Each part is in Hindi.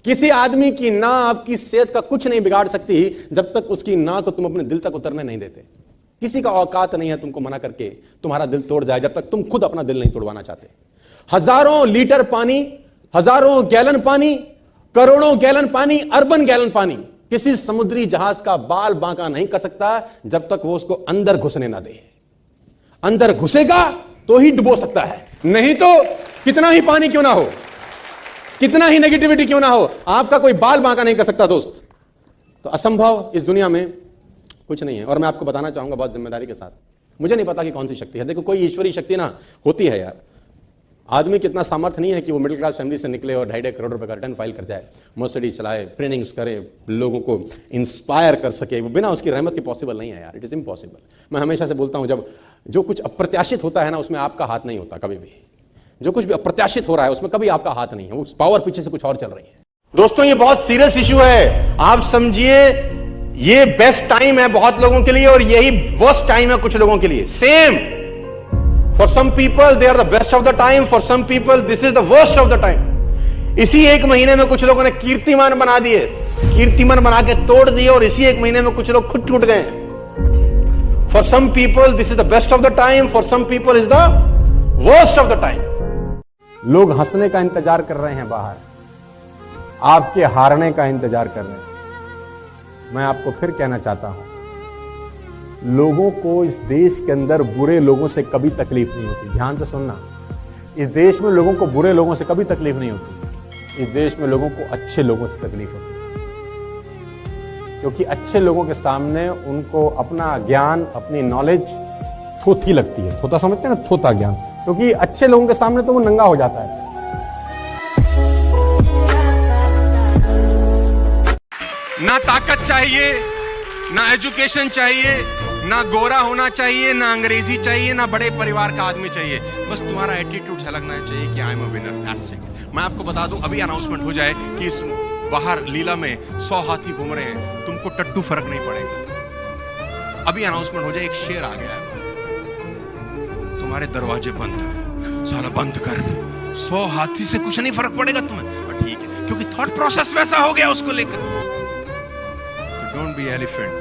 किसी आदमी की ना आपकी सेहत का कुछ नहीं बिगाड़ सकती जब तक उसकी ना को तुम अपने दिल तक उतरने नहीं देते। किसी का औकात नहीं है तुमको मना करके तुम्हारा दिल तोड़ जाए जब तक तुम खुद अपना दिल नहीं तोड़वाना चाहते। हजारों लीटर पानी, हजारों गैलन पानी, करोड़ों गैलन पानी, अर्बन गैलन पानी किसी समुद्री जहाज का बाल बांका नहीं कर सकता जब तक वो उसको अंदर घुसने ना दे। अंदर घुसेगा तो ही डुबो सकता है, नहीं तो कितना ही पानी क्यों ना हो, कितना ही नेगेटिविटी क्यों ना हो, आपका कोई बाल बांका नहीं कर सकता दोस्त। तो असंभव इस दुनिया में कुछ नहीं है। और मैं आपको बताना चाहूंगा बहुत जिम्मेदारी के साथ, मुझे नहीं पता कि कौन सी शक्ति है। देखो कोई ईश्वरीय शक्ति ना होती है यार, आदमी कितना सामर्थ्य नहीं है कि वो मिडिल क्लास फैमिली से निकले और 2.5 करोड़ रुपए का रिटर्न फाइल कर जाए, मर्सिडीज चलाए, ट्रेनिंग्स करे, लोगों को इंस्पायर कर सके, वो बिना उसकी रहमत के पॉसिबल नहीं है यार, इट इज इम्पॉसिबल। मैं हमेशा से बोलता हूं जब जो कुछ अप्रत्याशित होता है ना उसमें आपका हाथ नहीं होता कभी भी। जो कुछ भी अप्रत्याशित हो रहा है उसमें कभी आपका हाथ नहीं है, वो पावर पीछे से कुछ और चल रही है। दोस्तों ये बहुत सीरियस इशू है, आप समझिए ये बेस्ट टाइम है बहुत लोगों के लिए और यही वर्स्ट टाइम है कुछ लोगों के लिए। Same for some people they are the best of the time, for some people this is the worst of the time. इसी एक महीने में कुछ लोगों ने कीर्तिमान बना दिए, कीर्तिमान बना के तोड़ दिए, और इसी एक महीने में कुछ लोग खुद टूट गए। For some people this is the best of the time, for some people is the worst of the time. लोग हंसने का इंतजार कर रहे हैं बाहर, आपके हारने का इंतजार कर रहे हैं। मैं आपको फिर कहना चाहता हूं, लोगों को इस देश के अंदर बुरे लोगों से कभी तकलीफ नहीं होती। ध्यान से सुनना, इस देश में लोगों को बुरे लोगों से कभी तकलीफ नहीं होती। इस देश में लोगों को अच्छे लोगों से तकलीफ होती है, क्योंकि अच्छे लोगों के सामने उनको अपना ज्ञान, अपनी नॉलेज थोथी लगती है। थोथा समझते हैं ना, थोथा ज्ञान, क्योंकि अच्छे लोगों के सामने तो वो नंगा हो जाता है। ना ताकत चाहिए, ना एजुकेशन चाहिए, ना गोरा होना चाहिए, ना अंग्रेजी चाहिए, ना बड़े परिवार का आदमी चाहिए, बस तुम्हारा एटीट्यूड झलकना चाहिए कि I am a winner, that's it. मैं आपको बता दूं, अभी अनाउंसमेंट हो जाए कि इस बाहर लीला में 100 हाथी घूम रहे हैं, तुमको टट्टू फर्क नहीं पड़ेगा। अभी अनाउंसमेंट हो जाए, एक शेर आ गया है, तुम्हारे दरवाजे बंद, साला बंद कर, 100 हाथी से कुछ नहीं फर्क पड़ेगा तुम्हें। और ठीक है, क्योंकि थॉट प्रोसेस वैसा हो गया उसको लेकर। Don't be elephant,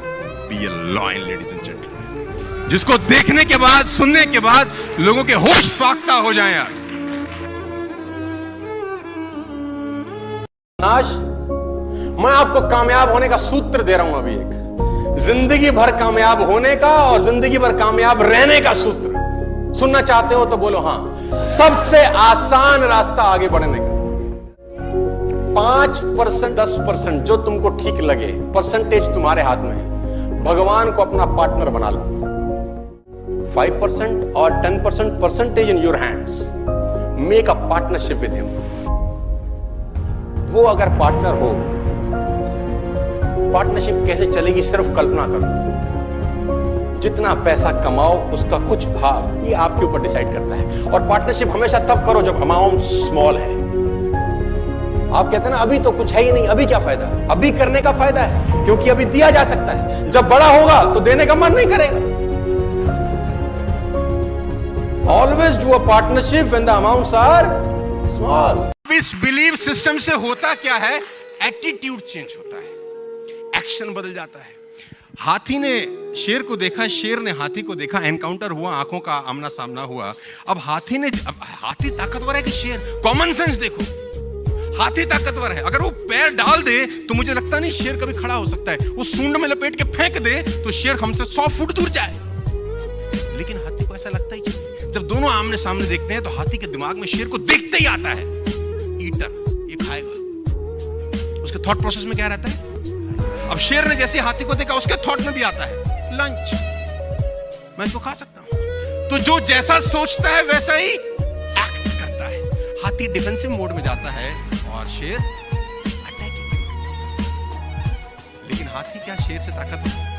be a lion ladies and gentleman, जिसको देखने के बाद, सुनने के बाद लोगों के होश फाख्ता हो जाएं यार। मैं आपको कामयाब होने का सूत्र दे रहा हूं अभी, एक जिंदगी भर कामयाब होने का और जिंदगी भर कामयाब रहने का सूत्र। सुनना चाहते हो तो बोलो हाँ। सबसे आसान रास्ता आगे बढ़ने का, 5% 10% जो तुमको ठीक लगे, परसेंटेज तुम्हारे हाथ में है, भगवान को अपना पार्टनर बना लो। 5% और 10% percentage in your hands, make a partnership with him. वो अगर पार्टनर हो, पार्टनरशिप कैसे चलेगी सिर्फ कल्पना करो। जितना पैसा कमाओ उसका कुछ भाग ये आपके ऊपर डिसाइड करता है। और पार्टनरशिप हमेशा तब करो जब अमाउंट स्मॉल है। आप कहते हैं ना अभी तो कुछ है ही नहीं, अभी क्या फायदा? अभी करने का फायदा है, क्योंकि अभी दिया जा सकता है। जब बड़ा होगा तो देने का मन नहीं करेगा। Always do a partnership when the amounts are small. इस बिलीव सिस्टम से होता क्या है? एटीट्यूड चेंज होता है, एक्शन बदल जाता है। हाथी ने शेर को देखा, शेर ने हाथी को देखा, एनकाउंटर हुआ, आंखों का आमना सामना हुआ। अब हाथी ताकतवर है कि शेर? कॉमन सेंस देखो, हाथी ताकतवर है, अगर वो पैर डाल दे तो मुझे लगता नहीं शेर कभी खड़ा हो सकता है। वो सूंड में लपेट के फेंक दे तो शेर हमसे 100 फुट दूर जाए। लेकिन हाथी को ऐसा लगता ही नहीं। जब दोनों आमने सामने देखते हैं तो हाथी के दिमाग में शेर को देखते ही आता है, ईटर, ये खाएगा। उसके थॉट प्रोसेस में क्या रहता है? अब शेर ने जैसे हाथी को देखा, उसके थॉट में भी आता है लंच, मैं इसको खा सकता हूं। तो जो जैसा सोचता है वैसा ही एक्ट करता है। हाथी डिफेंसिव मोड में जाता है और शेर अटैकिंग। लेकिन हाथी क्या शेर से ताकतवर?